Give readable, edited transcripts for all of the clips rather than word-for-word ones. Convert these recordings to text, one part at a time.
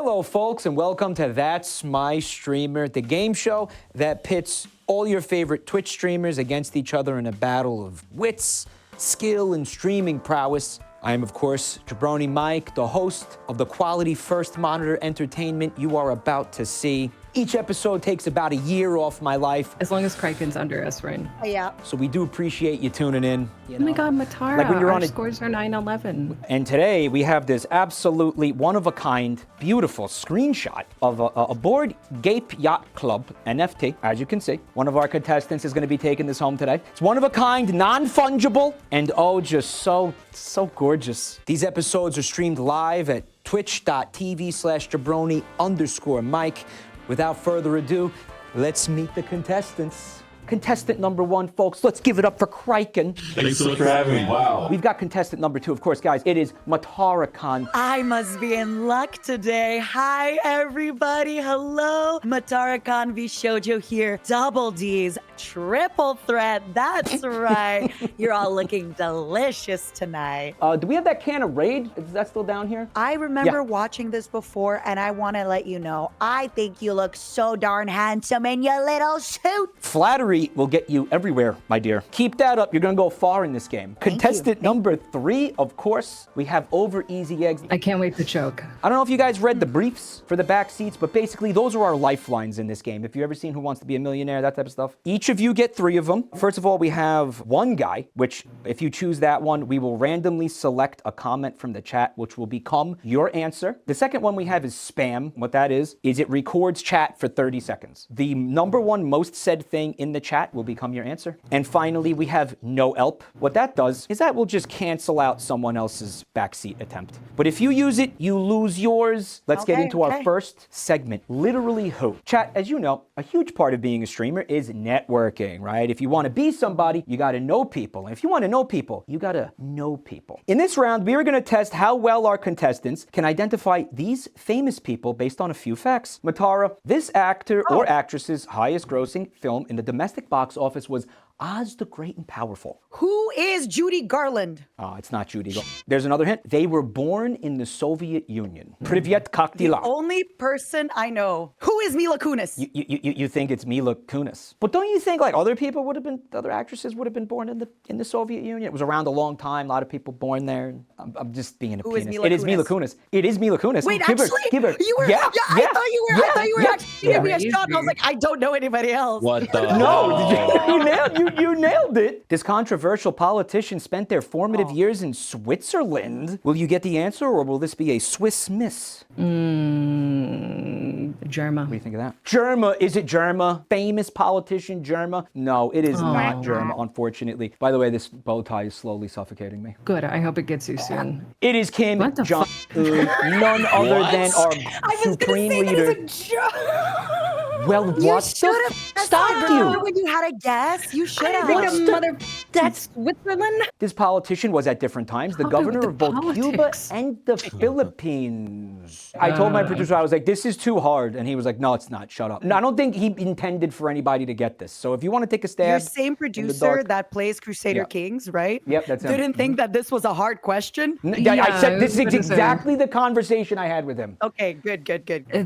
Hello, folks, and welcome to That's My Streamer, the game show that pits all your favorite Twitch streamers against each other in a battle of wits, skill, and streaming prowess. I am, of course, Jabroni Mike, the host of the quality first monitor entertainment you are about to see. Each episode takes about a year off my life. As long as Criken's under us, right? Yeah. So we do appreciate you tuning in. Oh my God, Matara, Like when you're our on a- scores are 9-11. And today we have this absolutely one-of-a-kind, beautiful screenshot of a Bored Gape Yacht Club NFT, as you can see. One of our contestants is going to be taking this home today. It's one-of-a-kind, non-fungible, and oh, just so gorgeous. These episodes are streamed live at twitch.tv/Jabroni_Mike. Without further ado, let's meet the contestants. Contestant number one, folks, let's give it up for Criken. Thanks so much for having me. Wow. We've got contestant number two, of course, guys. It is Matara Kan. I must be in luck today. Hi, everybody. Hello. Matara Kan VShojo here. Double D's, triple threat. That's right. You're all looking delicious tonight. Do we have that can of Raid? Is that still down here? I remember watching this before, and I want to let you know, I think you look so darn handsome in your little suit. Flattery will get you everywhere, my dear. Keep that up. You're going to go far in this game. Contestant number three, of course, we have OverEZEggz. I can't wait to choke. I don't know if you guys read the briefs for the back seats, but basically those are our lifelines in this game. If you've ever seen Who Wants to Be a Millionaire, that type of stuff. Each of you get 3 of them. First of all, we have one guy, which if you choose that one, we will randomly select a comment from the chat, which will become your answer. The second one we have is spam. What that is it records chat for 30 seconds. The number one most said thing in the chat will become your answer. And finally, we have no help. What that does is that will just cancel out someone else's backseat attempt. But if you use it, you lose yours. Let's get into our first segment, literally who. Chat, as you know, a huge part of being a streamer is networking, right? If you want to be somebody, you got to know people. And if you want to know people, you got to know people. In this round, we are going to test how well our contestants can identify these famous people based on a few facts. Matara, this actor or actress's highest grossing film in the domestic box office was Oz the Great and Powerful. Who is Judy Garland? It's not Judy. There's another hint. They were born in the Soviet Union. Privyet Kakhtila. Only person I know. Who is Mila Kunis? You think it's Mila Kunis. But don't you think like other actresses would have been born in the Soviet Union? It was around a long time, a lot of people born there. I'm just being a penis. It is Mila Kunis. It is Mila Kunis. Wait, give actually? her. You were, I thought you were actually giving me a shot. I was like, I don't know anybody else. What the? No, you nailed it. This controversial politician spent their formative years in Switzerland. Will you get the answer, or will this be a Swiss miss? Germa. What do you think of that? Germa. Is it Germa? Famous politician Germa? No, it is not Germa, unfortunately. By the way, this bow tie is slowly suffocating me. Good. I hope it gets you soon. It is Kim What the Jong-un, none other than our supreme leader. Well, what the stopped you? When you had a guess, you should have. That's Switzerland? This politician was at different times the governor of both Cuba politics. and the Philippines. I told my producer, I was like, this is too hard. And he was like, no, it's not. Shut up. No, I don't think he intended for anybody to get this. So if you want to take a stab. Your same producer that plays Crusader Kings, right? Yep, that's him. Didn't think that this was a hard question? I said this is I was gonna exactly the conversation I had with him. Okay, good.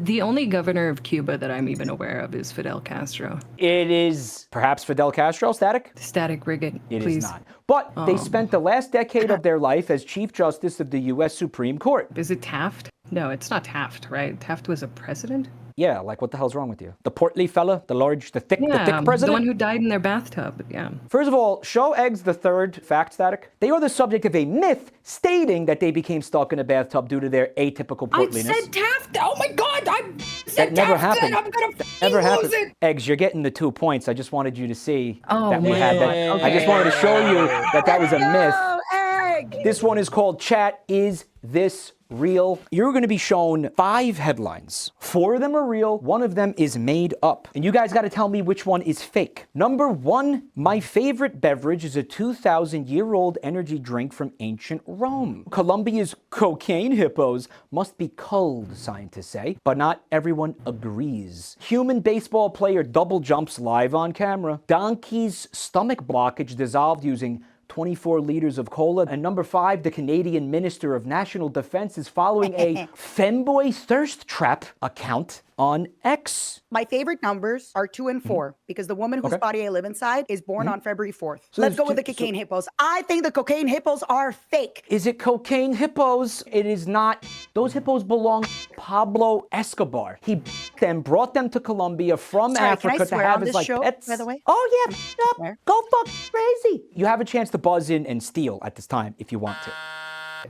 The only governor of Cuba that I'm even aware of is Fidel Castro. It is perhaps Fidel Castro, Static? Static Rigged, It please. is not. But they spent the last decade of their life as Chief Justice of the U.S. Supreme Court. Is it Taft? No, it's not Taft, right? Taft was a president? Yeah, like what the hell's wrong with you? The portly fella, the thick Yeah, president? the one who died in their bathtub, yeah. First of all, VShojo the third fact, Static. They are the subject of a myth stating that they became stuck in a bathtub due to their atypical portliness. I said Taft! Oh my God! I said That never Taft happened. and I'm gonna Never happened. lose it! Eggs, you're getting the 2 points. I just wanted you to see Oh, that we had that. man. I just wanted to show you that was a myth. Oh, egg! This one is called Chat Is This Real? You're going to be shown 5 headlines. 4 of them are real, 1 of them is made up. And you guys got to tell me which one is fake. Number 1, my favorite beverage is a 2,000-year-old energy drink from ancient Rome. Colombia's cocaine hippos must be culled, scientists say, but not everyone agrees. Human baseball player double jumps live on camera. Donkey's stomach blockage dissolved using 24 liters of cola. And number 5, the Canadian Minister of National Defense is following a femboy thirst trap account on X. My favorite numbers are 2 and 4 because the woman whose body I live inside is born on February 4th. So Let's go with the so- cocaine hippos. I think the cocaine hippos are fake. Is it cocaine hippos? It is not. Those hippos belong to Pablo Escobar. He them, brought them to Colombia from Sorry, can I Africa to swear have on as this like show, pets. by the way? Oh yeah, Swear. go fuck crazy. You have a chance to buzz in and steal at this time if you want to.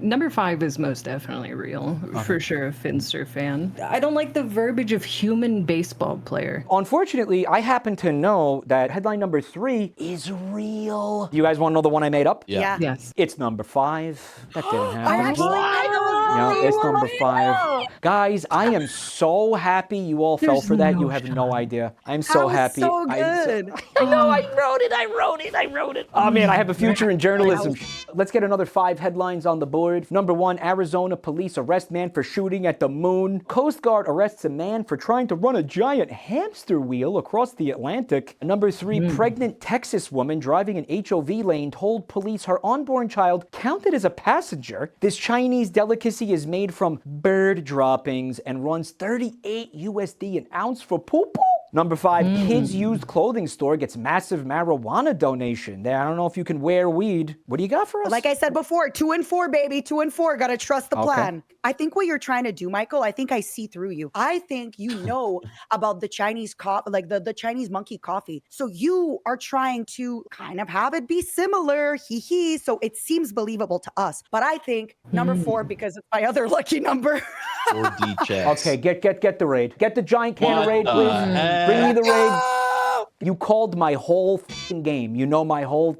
Number 5 is most definitely real. For sure, a Finster fan. I don't like the verbiage of human baseball player. Unfortunately, I happen to know that headline number 3 is real. You guys want to know the one I made up? Yeah. Yes. It's number 5. That didn't happen. I actually I know Yeah, it's number 5. Guys, I am so happy you all fell There's for that. no You have no shot. idea. I'm That so was happy. so good. I know, I wrote it. Oh man, I have a future in journalism. Let's get another 5 headlines on the board. Number 1, Arizona police arrest man for shooting at the moon. Coast Guard arrests a man for trying to run a giant hamster wheel across the Atlantic. Number 3, pregnant Texas woman driving an HOV lane told police her unborn child counted as a passenger. This Chinese delicacy is made from bird droppings and runs 38 USD an ounce for poo-poo. Number 5, kids used clothing store gets massive marijuana donation. I don't know if you can wear weed. What do you got for us? Like I said before, 2 and 4, baby. 2 and 4. Gotta trust the plan. I think what you're trying to do, Michael, I think I see through you. I think you know about the Chinese coffee, like the Chinese monkey coffee. So you are trying to kind of have it be similar. Hee hee. So it seems believable to us. But I think number 4, because it's my other lucky number. 4D checks. Okay, get the raid. Get the giant can of What raid, the please. heck? Bring me the raid. You called my whole f***ing game. You know my whole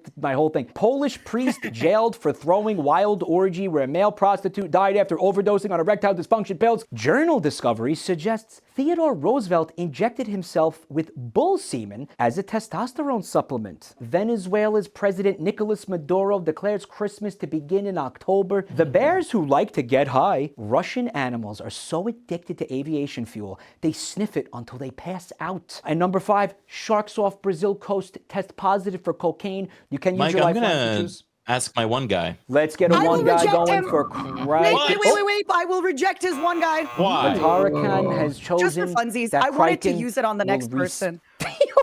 thing. Polish priest jailed for throwing wild orgy where a male prostitute died after overdosing on erectile dysfunction pills. Journal discovery suggests Theodore Roosevelt injected himself with bull semen as a testosterone supplement. Venezuela's President Nicolas Maduro declares Christmas to begin in October. The bears who like to get high. Russian animals are so addicted to aviation fuel, they sniff it until they pass out. And number 5, sharks off Brazil coast test positive for cocaine. You can use Mike, your I'm lifeline to gonna choose. ask my one guy. Let's get a I will one guy reject going him. for Christ. Wait. I will reject his one guy. Why? Matara Kan has Just chosen for funsies. that I wanted to Criken use it on the will next person.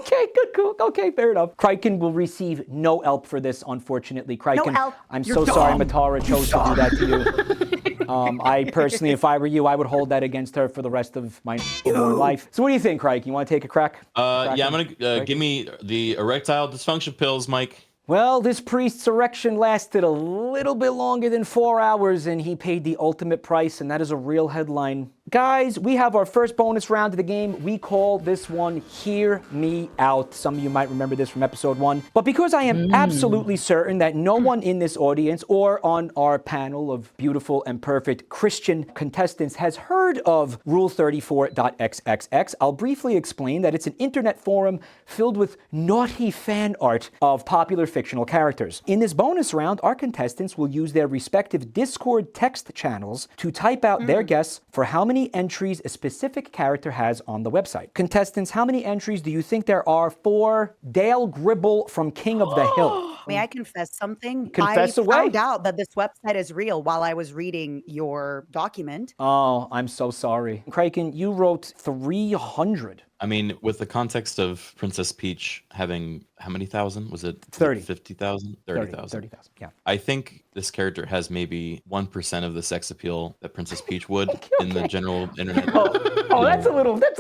Okay, good, cool. Okay, fair enough. Criken will receive no help for this, unfortunately. Criken, help. I'm You're so sorry dumb. Matara chose to do that to you. I personally, if I were you, I would hold that against her for the rest of my life. So what do you think, Criken? You want to take a crack? Yeah, I'm gonna give me the erectile dysfunction pills, Mike. Well, this priest's erection lasted a little bit longer than 4 hours, and he paid the ultimate price, and that is a real headline. Guys, we have our first bonus round of the game. We call this one Hear Me Out. Some of you might remember this from episode 1. But because I am absolutely certain that no one in this audience or on our panel of beautiful and perfect Christian contestants has heard of Rule34.xxx, I'll briefly explain that it's an internet forum filled with naughty fan art of popular fictional characters. In this bonus round, our contestants will use their respective Discord text channels to type out their guess for how many entries a specific character has on the website. Contestants, how many entries do you think there are for Dale Gribble from King of the Hill? May I confess something? Confess I away. found out that this website is real while I was reading your document. Oh, I'm so sorry. Criken, you wrote 300. I mean, with the context of Princess Peach having how many thousand? Was it 30. 50,000? 30,000. 30,000, yeah. I think this character has maybe 1% of the sex appeal that Princess Peach would in the general internet. Oh, that's a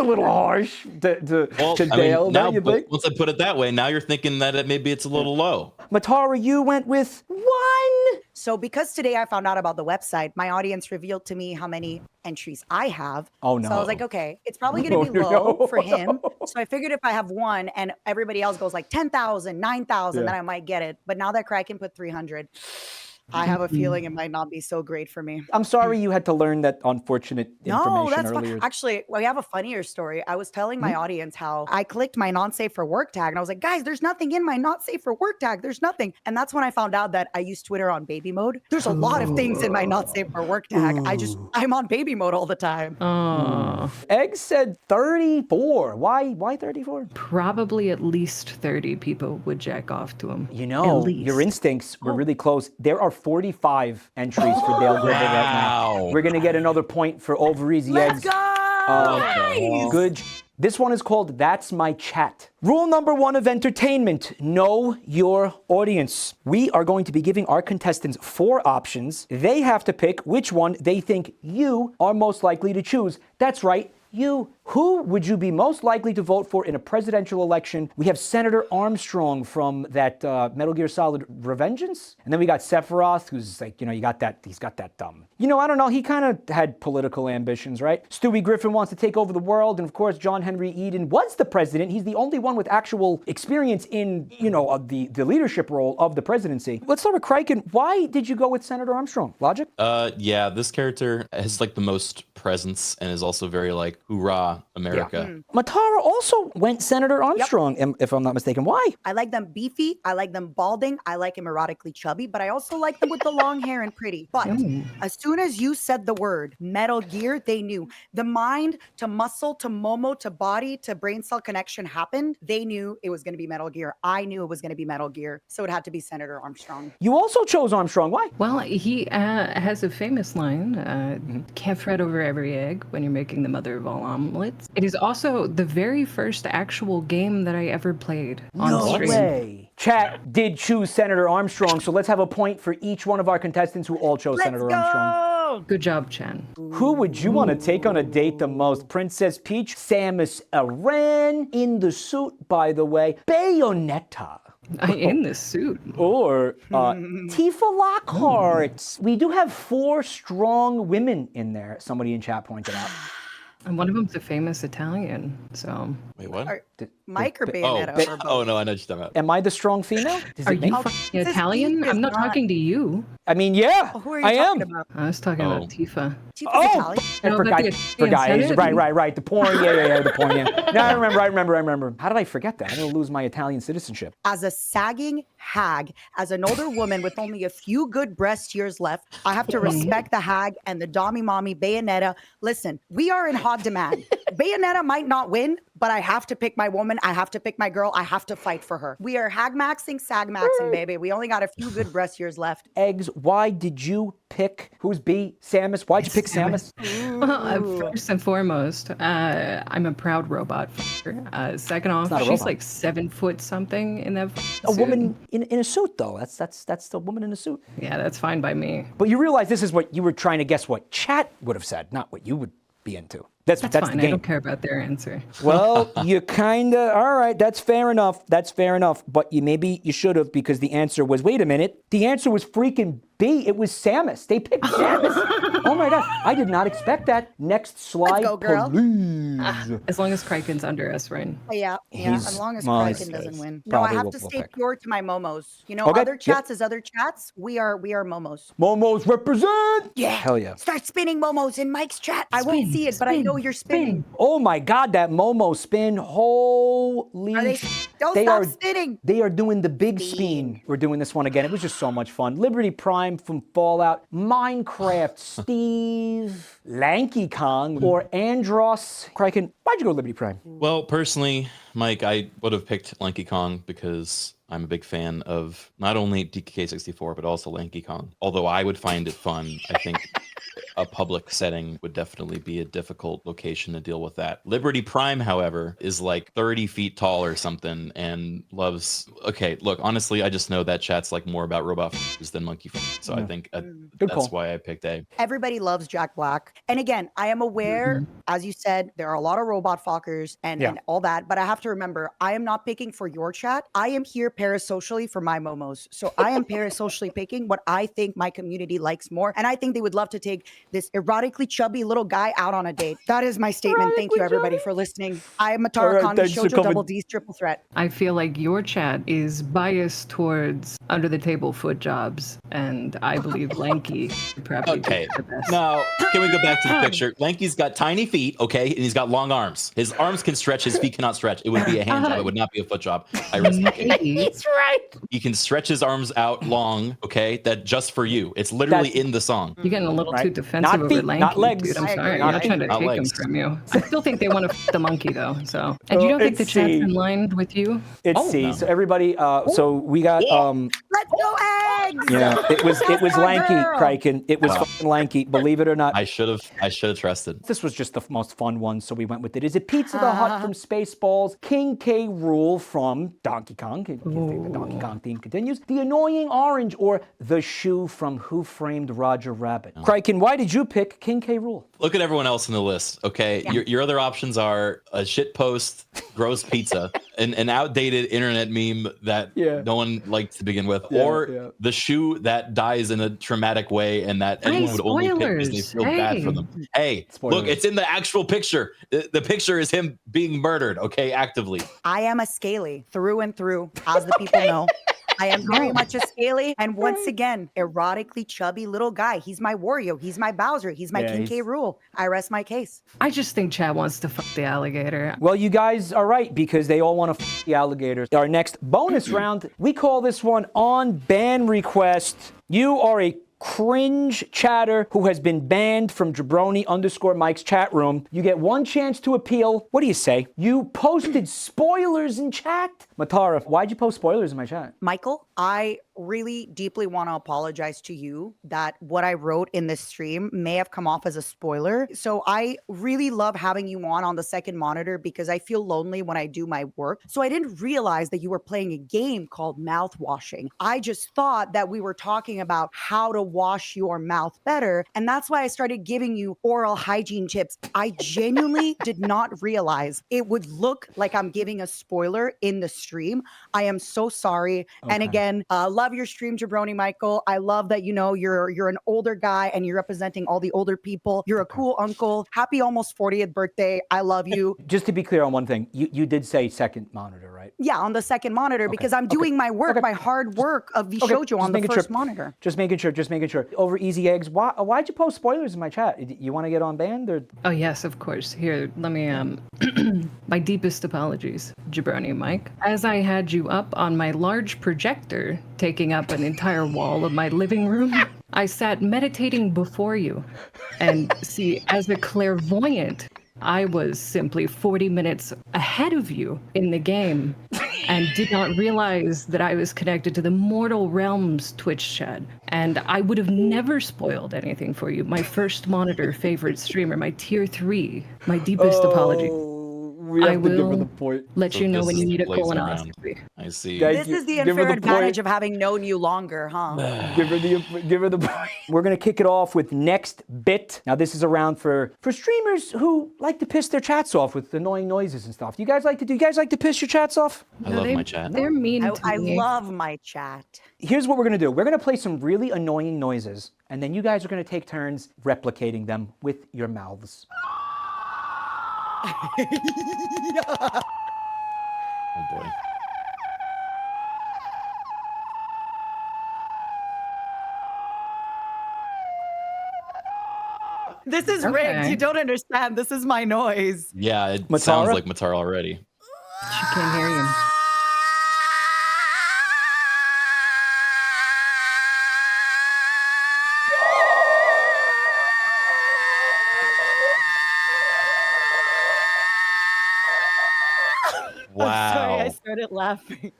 little harsh to Well, I Dale, mean, now, don't you think? once I put it that way, now you're thinking that maybe it's a little low. Matara, you went with 1. So because today I found out about the website, my audience revealed to me how many entries I have. Oh, no. So I was like, okay, it's probably going to be low for him. So I figured if I have 1 and everybody else goes like 10,000, 9,000, then I might get it. But now that Criken put 300, I have a feeling it might not be so great for me. I'm sorry you had to learn that unfortunate No, information that's earlier. fine. Actually, we have a funnier story. I was telling my audience how I clicked my not safe for work tag and I was like, guys, there's nothing in my not safe for work tag. There's nothing. And that's when I found out that I use Twitter on baby mode. There's a lot of things in my not safe for work tag. I'm on baby mode all the time. Egg said 34. Why 34? Probably at least 30 people would jack off to him. You know, your instincts were really close. There are 45 entries for Dale Gribble right now. We're going to get another point for OverEZEggz. Let's go! Nice. Good. This one is called That's My Chat. Rule number 1 of entertainment, know your audience. We are going to be giving our contestants 4 options. They have to pick which one they think you are most likely to choose. That's right, you. Who would you be most likely to vote for in a presidential election? We have Senator Armstrong from that Metal Gear Solid Revengeance. And then we got Sephiroth, who's like, he's got that, I don't know, he kind of had political ambitions, right? Stewie Griffin wants to take over the world. And of course, John Henry Eden was the president. He's the only one with actual experience in, the leadership role of the presidency. Let's start with Criken. Why did you go with Senator Armstrong? Logic? Yeah, this character has like the most presence and is also very like, hoorah, America. Matara also went Senator Armstrong, if I'm not mistaken. Why? I like them beefy. I like them balding. I like him erotically chubby, but I also like them with the long hair and pretty. But as soon as you said the word Metal Gear, they knew. The mind to muscle to Momo to body to brain cell connection happened. They knew it was going to be Metal Gear. I knew it was going to be Metal Gear. So it had to be Senator Armstrong. You also chose Armstrong. Why? Well, he has a famous line, can't fret over every egg when you're making the mother of all omelets. It is also the very first actual game that I ever played on stream. No way. Chat did choose Senator Armstrong, so let's have a point for each one of our contestants who all chose Senator Armstrong. Good job, Chen. Who would you want to take on a date the most? Princess Peach, Samus Aran, in the suit, by the way, Bayonetta. In the suit. Or Tifa Lockhart. We do have 4 strong women in there, somebody in chat pointed out. And one of them's a famous Italian, so... Wait, what? Mike or Bayonetta? Or both? Oh, no, I know what you're talking about. Am I the strong female? Are you fucking Italian? I'm not talking to you. I mean, yeah, Who are you I am. talking about? I was talking about Tifa. Tifa's Italian? For guys, right. The porn, yeah, the porn, yeah. No, I remember. How did I forget that? I'm gonna lose my Italian citizenship. As a sagging hag, as an older woman with only a few good breast years left, I have to respect the hag and the dommy mommy Bayonetta. Listen, we are in hot demand. Bayonetta might not win, but I have to pick my woman. I have to pick my girl. I have to fight for her. We are hag maxing, sag maxing, baby. We only got a few good breast years left. Eggs, why did you pick, who's B? Samus? Why'd you pick Samus? Well, first and foremost, I'm a proud robot. Second off, she's like 7 foot something in that suit. Woman in a suit, though. That's the woman in a suit. Yeah, that's fine by me. But you realize this is what you were trying to guess what chat would have said, not what you would be into. That's fine. The game. I don't care about their answer. Well, you kinda, all right, that's fair enough. But maybe you should have, because the answer was, wait a minute, the answer was freaking B. It was Samus. They picked Samus. Oh my God, I did not expect that. Next slide, Let's go, girl. please. As long as Criken's under us, right? Yeah. As long as Criken doesn't win. No, I have to stay pure to my momos. Other chats is other chats. We are momos. Momos represent. Yeah. Hell yeah. Start spinning momos in Mike's chat. I won't see it, but I know you're spinning. Oh my God, that Momo spin. Holy. Don't stop spinning. They are doing the big spin. We're doing this one again. It was just so much fun. Liberty Prime from Fallout, Minecraft, Steve, Lanky Kong, or Andros. Criken, why'd you go Liberty Prime? Well, personally, Mike, I would have picked Lanky Kong because I'm a big fan of not only DK64, but also Lanky Kong. Although I would find it fun, I think a public setting would definitely be a difficult location to deal with that. Liberty Prime, however, is like 30 feet tall or something and loves... Okay, look, honestly, I just know that chat's like more about robot than monkey so I think that's why I picked A. Everybody loves Jack Black. And again, I am aware, as you said, there are a lot of robot fuckers and all that, but I have to remember, I am not picking for your chat. I am here parasocially for my momos. So I am parasocially picking what I think my community likes more. And I think they would love to take take this erotically chubby little guy out on a date. That is my statement. Thank you, everybody, for listening. I am Matara Kan, thanks for VShojo coming. Double D's Triple Threat. I feel like your chat is biased towards under the table foot jobs, and I believe Lanky would probably Okay. be the best. Now, can we go back to the picture? Lanky's got tiny feet, okay, and he's got long arms. His arms can stretch, his feet cannot stretch. It would be a hand job. It would not be a foot job. I rest my case. Maybe. right. He can stretch his arms out long, okay? That just for you. It's literally That's- in the song. You're getting a little Right. too defensive Not feet, over Lanky, not legs. dude. I'm I sorry. agree. I'm Not not trying to feet, not take him legs. from you. I still think they want to f the monkey, though. So, and you don't think the Let's chat's see. in line with you? It's Oh, C. no. So everybody, so we got Let's go, eggs! yeah, it was That's our Lanky, girl. Criken. It was Wow. fucking Lanky, believe it or not. I should have trusted. This was just the most fun one, so we went with it. Is it Pizza the Hut from Spaceballs, King K. Rool from Donkey Kong? The Donkey Kong theme continues. The Annoying Orange or The Shoe from Who Framed Roger Rabbit? Criken, why did you pick King K. Rool? Look at everyone else in the list, okay? Your other options are a shit post, gross pizza, an outdated internet meme that no one liked to begin with, or the shoe that dies in a traumatic way and that anyone would only pick because they feel bad for them. Hey, Spoilers. look, it's in the actual picture. The picture is him being murdered, okay, actively. I am a scaly through and through, as the people know. I am very much a scaly, and once again, erotically chubby little guy. He's my Wario. He's my Bowser. He's my King K. Rool. I rest my case. I just think Chad wants to fuck the alligator. Well, you guys are right because they all want to f the alligators. Our next bonus round, we call this one on ban request. You are a cringe chatter who has been banned from Jabroni_Mike's chat room. You get one chance to appeal. What do you say? You posted spoilers in chat? Matara, why'd you post spoilers in my chat? Michael, I really deeply want to apologize to you that what I wrote in this stream may have come off as a spoiler. So I really love having you on the second monitor because I feel lonely when I do my work. So I didn't realize that you were playing a game called mouth washing. I just thought that we were talking about how to wash your mouth better. And that's why I started giving you oral hygiene tips. I genuinely did not realize it would look like I'm giving a spoiler in the stream. I am so sorry. And again, love your stream, Jabroni Michael. I love that you're an older guy and you're representing all the older people. You're a cool uncle. Happy almost 40th birthday. I love you. Just to be clear on one thing, you did say second monitor, right? Yeah, on the second monitor because I'm doing my work, my hard work of VShojo on the first monitor. Just making sure. OverEZEggz, why'd you post spoilers in my chat? You want to get on banned or? Oh yes, of course. Here, let me my deepest apologies, Jabroni Mike. As I had you up on my large projector, taking up an entire wall of my living room, I sat meditating before you. And see, as a clairvoyant, I was simply 40 minutes ahead of you in the game and did not realize that I was connected to the Mortal Realms Twitch chat. And I would have never spoiled anything for you. My first monitor favorite streamer, my tier 3, my deepest apology. I will let you know when you need a colonoscopy. I see. This is the unfair advantage of having known you longer, huh? Give her the point. We're gonna kick it off with next bit. Now this is a round for streamers who like to piss their chats off with annoying noises and stuff. Do you guys like to piss your chats off? I love my chat. They're mean to I me. love my chat. Here's what we're gonna do. We're gonna play some really annoying noises, and then you guys are gonna take turns replicating them with your mouths. Oh boy. This is rigged. You don't understand. This is my noise. Yeah, it Matara? sounds like Matara already. She can't hear you. Wow. I'm sorry, I started laughing.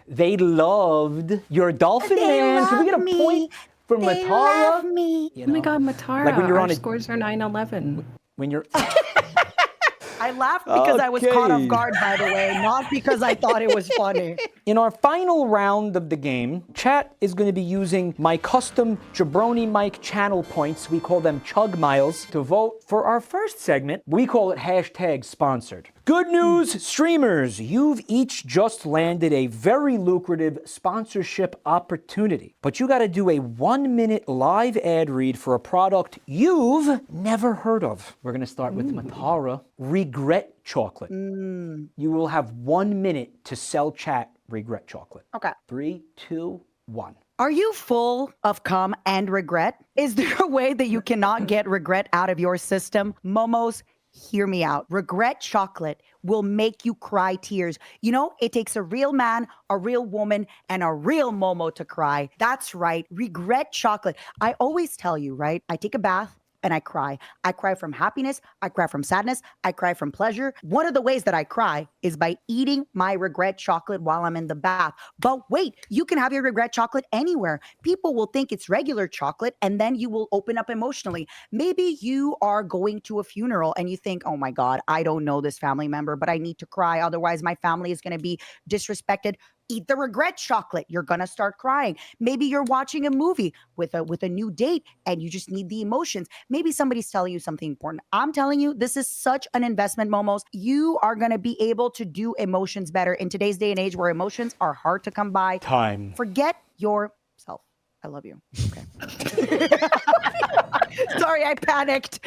They loved your dolphin man. Can we get a point for Matara? Me. You Oh my know, God, Matara, Like when you're our on a- scores are 9-11. when you're I laughed because I was caught off Okay. guard, by the way, not because I thought it was funny. In our final round of the game, chat is going to be using my custom Jabroni mic channel points, we call them chug miles, to vote for our first segment. We call it hashtag sponsored. Good news, streamers, you've each just landed a very lucrative sponsorship opportunity. But you got to do a 1-minute live ad read for a product you've never heard of. We're going to start with Matara, regret chocolate. You will have 1 minute to sell chat regret chocolate. Okay. 3, 2, 1. Are you full of cum and regret? Is there a way that you cannot get regret out of your system? Momos, hear me out. Regret chocolate will make you cry tears. You know, it takes a real man, a real woman, and a real Momo to cry. That's right. Regret chocolate. I always tell you, right? I take a bath and I cry. I cry from happiness. I cry from sadness. I cry from pleasure. One of the ways that I cry is by eating my regret chocolate while I'm in the bath. But wait, you can have your regret chocolate anywhere. People will think it's regular chocolate and then you will open up emotionally. Maybe you are going to a funeral and you think, oh my God, I don't know this family member, but I need to cry. Otherwise, my family is going to be disrespected. Eat the regret chocolate. You're going to start crying. Maybe you're watching a movie with a new date and you just need the emotions. Maybe somebody's telling you something important. I'm telling you, this is such an investment, Momos. You are going to be able to do emotions better in today's day and age where emotions are hard to come by. Time. Forget yourself. I love you. Okay. Sorry, I panicked.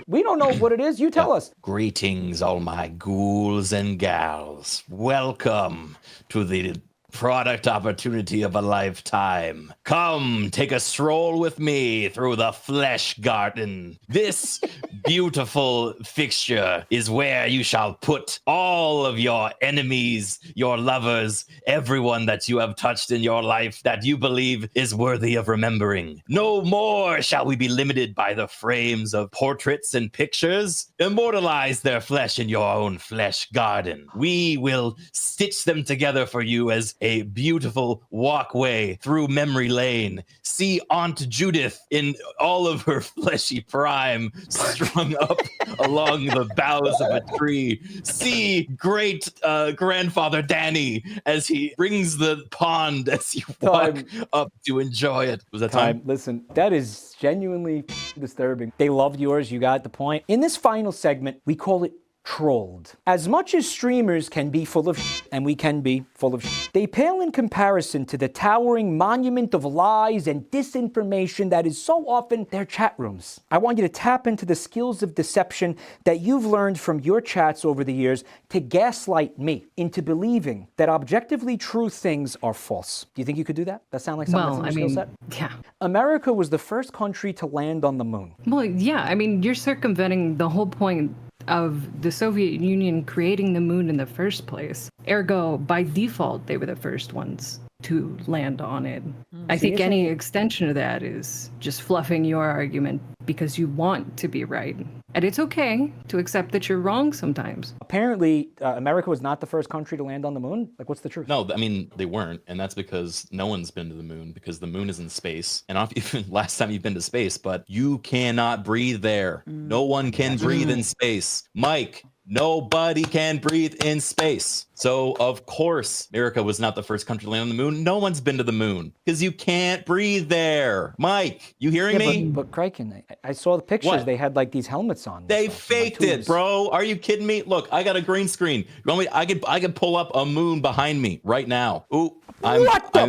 We don't know what it is. You tell us. Greetings, all my ghouls and gals. Welcome to the product opportunity of a lifetime. Come, take a stroll with me through the flesh garden. This beautiful fixture is where you shall put all of your enemies, your lovers, everyone that you have touched in your life that you believe is worthy of remembering. No more shall we be limited by the frames of portraits and pictures. Immortalize their flesh in your own flesh garden. We will stitch them together for you as a beautiful walkway through memory lane. See Aunt Judith in all of her fleshy prime strung up along the boughs of a tree. See great grandfather Danny as he brings the pond as you walk up to enjoy it. Was that time? Listen, that is genuinely disturbing. They loved yours. You got the point. In this final segment, we call it trolled. As much as streamers can be full of and we can be full of they pale in comparison to the towering monument of lies and disinformation that is so often their chat rooms. I want you to tap into the skills of deception that you've learned from your chats over the years to gaslight me into believing that objectively true things are false. Do you think you could do that? That sound like something that's in your skill set? Yeah. America was the first country to land on the moon. Well, yeah, I mean, you're circumventing the whole point of the Soviet Union creating the moon in the first place. Ergo, by default, they were the first ones to land on it. I think any extension of that is just fluffing your argument because you want to be right. And it's okay to accept that you're wrong sometimes. Apparently, America was not the first country to land on the moon. Like, what's the truth? No, I mean, they weren't. And that's because no one's been to the moon because the moon is in space. And not even last time you've been to space, but you cannot breathe there. No one can breathe in space. Mike, nobody can breathe in space. So, of course, America was not the first country to land on the moon. No one's been to the moon because you can't breathe there. Mike, you hearing me? But Criken, I saw the pictures. What? They had like these helmets on. They faked it, bro. Are you kidding me? Look, I got a green screen. You want me? I could pull up a moon behind me right now. Ooh, I'm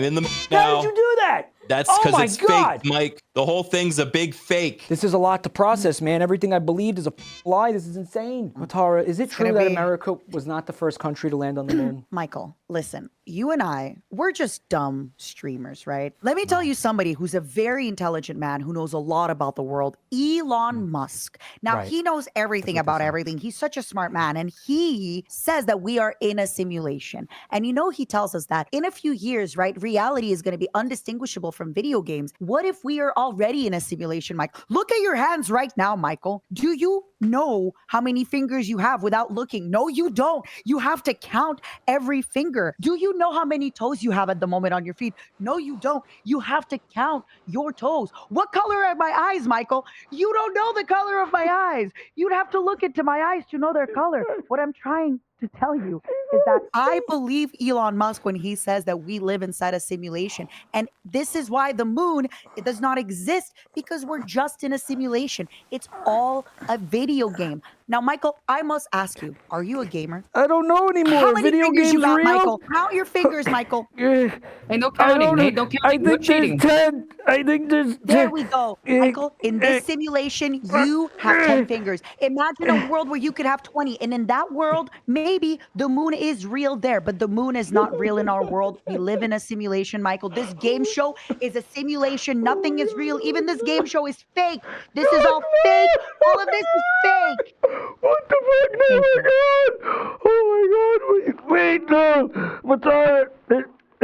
in the now. How did you do that? That's because it's fake, Mike. The whole thing's a big fake. This is a lot to process, man. Everything I believed is a lie. This is insane. Matara, is it true that America was not the first country to land on the moon? Michael, listen, you and I, we're just dumb streamers, right? Let me tell you somebody who's a very intelligent man who knows a lot about the world, Elon Musk. Now, he knows everything about everything. He's such a smart man. And he says that we are in a simulation. And you know, he tells us that in a few years, right, reality is going to be undistinguishable from video games. What if we are already in a simulation, Mike? Look at your hands right now, Michael. Do you know how many fingers you have without looking? No, you don't. You have to count every finger. Do you know how many toes you have at the moment on your feet? No, you don't. You have to count your toes. What color are my eyes, Michael? You don't know the color of my eyes. You'd have to look into my eyes to know their color. What I'm trying to tell you is that I believe Elon Musk when he says that we live inside a simulation. And this is why the moon, it does not exist, because we're just in a simulation. It's all a video game. Now, Michael, I must ask you, are you a gamer? I don't know anymore. How many Video fingers games you got, real? Michael? Count your fingers, Michael. Hey, no counting, Nate. No counting. I No think cheating. there's 10. I think there's 10. There we go. Michael, in this simulation, you have 10 fingers. Imagine a world where you could have 20. And in that world, maybe the moon is real there, but the moon is not real in our world. We live in a simulation, Michael. This game show is a simulation. Nothing is real. Even this game show is fake. This is all fake. All of this is fake. What the fuck? Oh my god! Oh my god! Wait, no! Matara!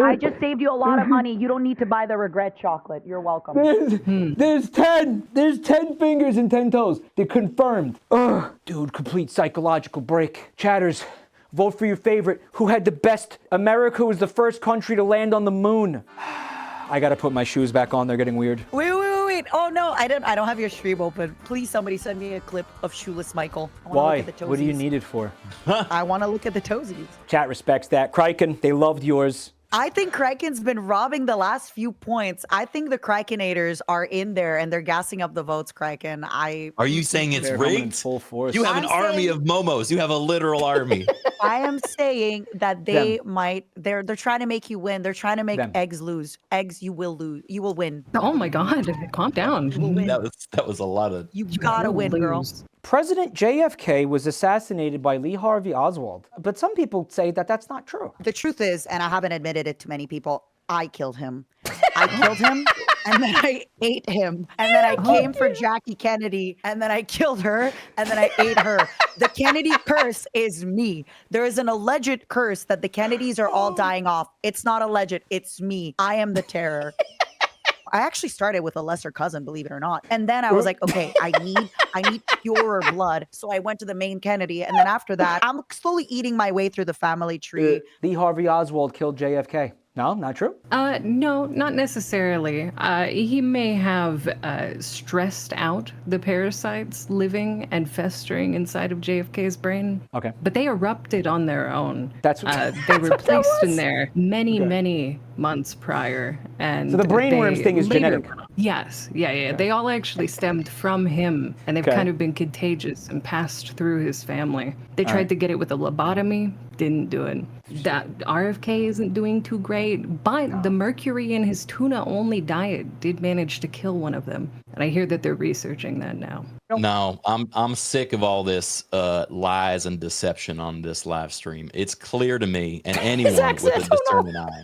I just saved you a lot of money. You don't need to buy the regret chocolate. You're welcome. There's 10. There's 10 fingers and 10 toes. They're confirmed. Ugh. Dude, complete psychological break. Chatters, vote for your favorite. Who had the best? America was the first country to land on the moon. I gotta put my shoes back on. They're getting weird. Wait. Oh no, I don't have your stream open. Please, somebody send me a clip of shoeless Michael. I wanna Why? look at the What do you toesies. need it for? I want to look at the toesies. Chat respects that. Criken, they loved yours. I think Criken's been robbing the last few points. I think the Crikenators are in there and they're gassing up the votes, Criken. Are you saying it's They're coming in rigged? full force. You have I'm an army saying- of momos. You have a literal army. I am saying that they might. They're trying to make you win. They're trying to make eggs lose. Eggs, you will lose. You will win. Oh my God. Calm down. that was a lot of. You gotta win, girl. Lose. President JFK was assassinated by Lee Harvey Oswald, but some people say that that's not true. The truth is, and I haven't admitted it to many people, I killed him. I killed him, and then I ate him. And then I came for Jackie Kennedy, and then I killed her, and then I ate her. The Kennedy curse is me. There is an alleged curse that the Kennedys are all dying off. It's not alleged, it's me. I am the terror. I actually started with a lesser cousin, believe it or not. And then I was like, okay, I need purer blood. So I went to the main Kennedy. And then after that, I'm slowly eating my way through the family tree. Lee Harvey Oswald killed JFK. No, not true. No, not necessarily. He may have stressed out the parasites living and festering inside of JFK's brain. Okay. But they erupted on their own. That's they were placed in there many months prior, and So the brainworms they thing is later- genetic. Yes, yeah. They all actually stemmed from him, and they've Okay. kind of been contagious and passed through his family. They tried to get it with a lobotomy, didn't do it. That RFK isn't doing too great, but the mercury in his tuna-only diet did manage to kill one of them, and I hear that they're researching that now. No, I'm sick of all this lies and deception on this live stream. It's clear to me and anyone with a discerning eye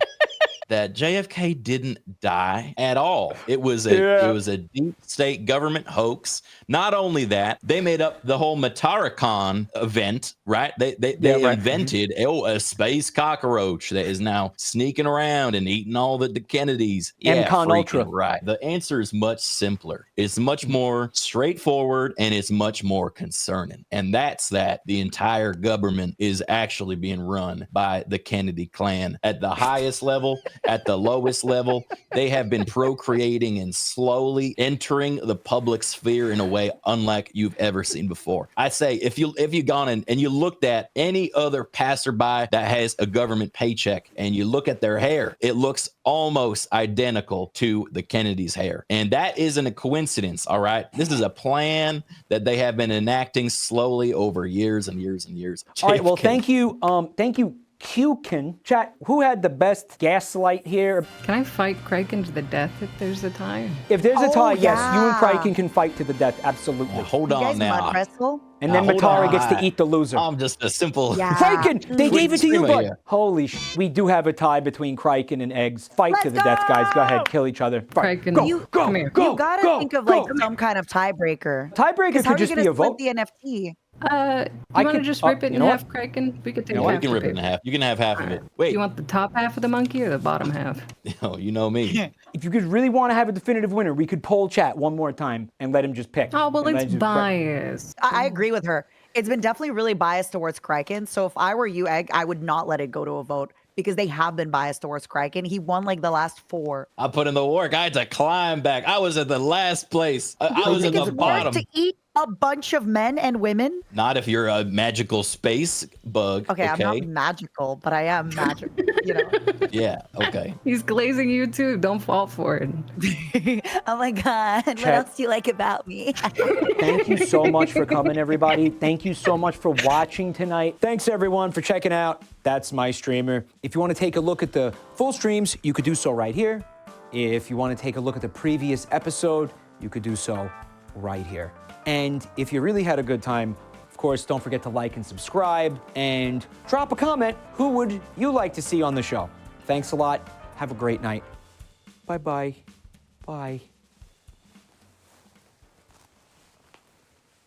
that JFK didn't die at all. It was a deep state government hoax. Not only that, they made up the whole Matara Kan event, right? They invented a space cockroach that is now sneaking around and eating all the Kennedys. And Con freaking Ultra. right. The answer is much simpler. It's much more straightforward and it's much more concerning. And that's that the entire government is actually being run by the Kennedy clan at the highest level. At the lowest level, they have been procreating and slowly entering the public sphere in a way unlike you've ever seen before. I say if you've gone in and you looked at any other passerby that has a government paycheck and you look at their hair, it looks almost identical to the Kennedy's hair. And that isn't a coincidence, all right? This is a plan that they have been enacting slowly over years and years and years. All right, well, JFK. thank you, Criken. Chat, who had the best gaslight here? Can I fight Criken to the death if there's a tie? If there's a Oh, tie, yes, you and yeah. Criken can fight to the death, absolutely. Hold You on guys now. mud wrestle? And then hold Matara on. gets to eat the loser. I'm just a simple. Yeah. Criken, they gave it to you, streamer bud. here. Holy we do have a tie between Criken and Eggs. Fight to Let's the death, guys. Go go! ahead, kill each other. Fight. Criken, Go, come here. go, You gotta go, think of go. like some kind of tiebreaker. Tiebreaker 'Cause how could are you just gonna be a split vote. the NFT? Do you I want to could- just rip it you in know half, what? Criken? We could take You half. can the rip it in paper. half. You can have half of it. Do Wait, you want the top half of the monkey or the bottom half? oh, you know me. If you could really want to have a definitive winner, we could poll chat one more time and let him just pick. Oh, well, And let it's him just- biased. I agree with her. It's been definitely really biased towards Criken. So if I were you, Egg, I would not let it go to a vote because they have been biased towards Criken. He won like the last 4. I put in the work. I had to climb back. I was at the last place. I You was at think the it's bottom. worth to eat a bunch of men and women? Not if you're a magical space bug. Okay, I'm not magical, but I am magic. You know. Yeah. Okay. He's glazing you too. Don't fall for it. Oh my God. What Chat. else do you like about me? Thank you so much for coming, everybody. Thank you so much for watching tonight. Thanks, everyone, for checking out That's My Streamer. If you want to take a look at the full streams, you could do so right here. If you want to take a look at the previous episode, you could do so right here. And if you really had a good time, of course, don't forget to like and subscribe and drop a comment. Who would you like to see on the show? Thanks a lot. Have a great night. Bye-bye. Bye.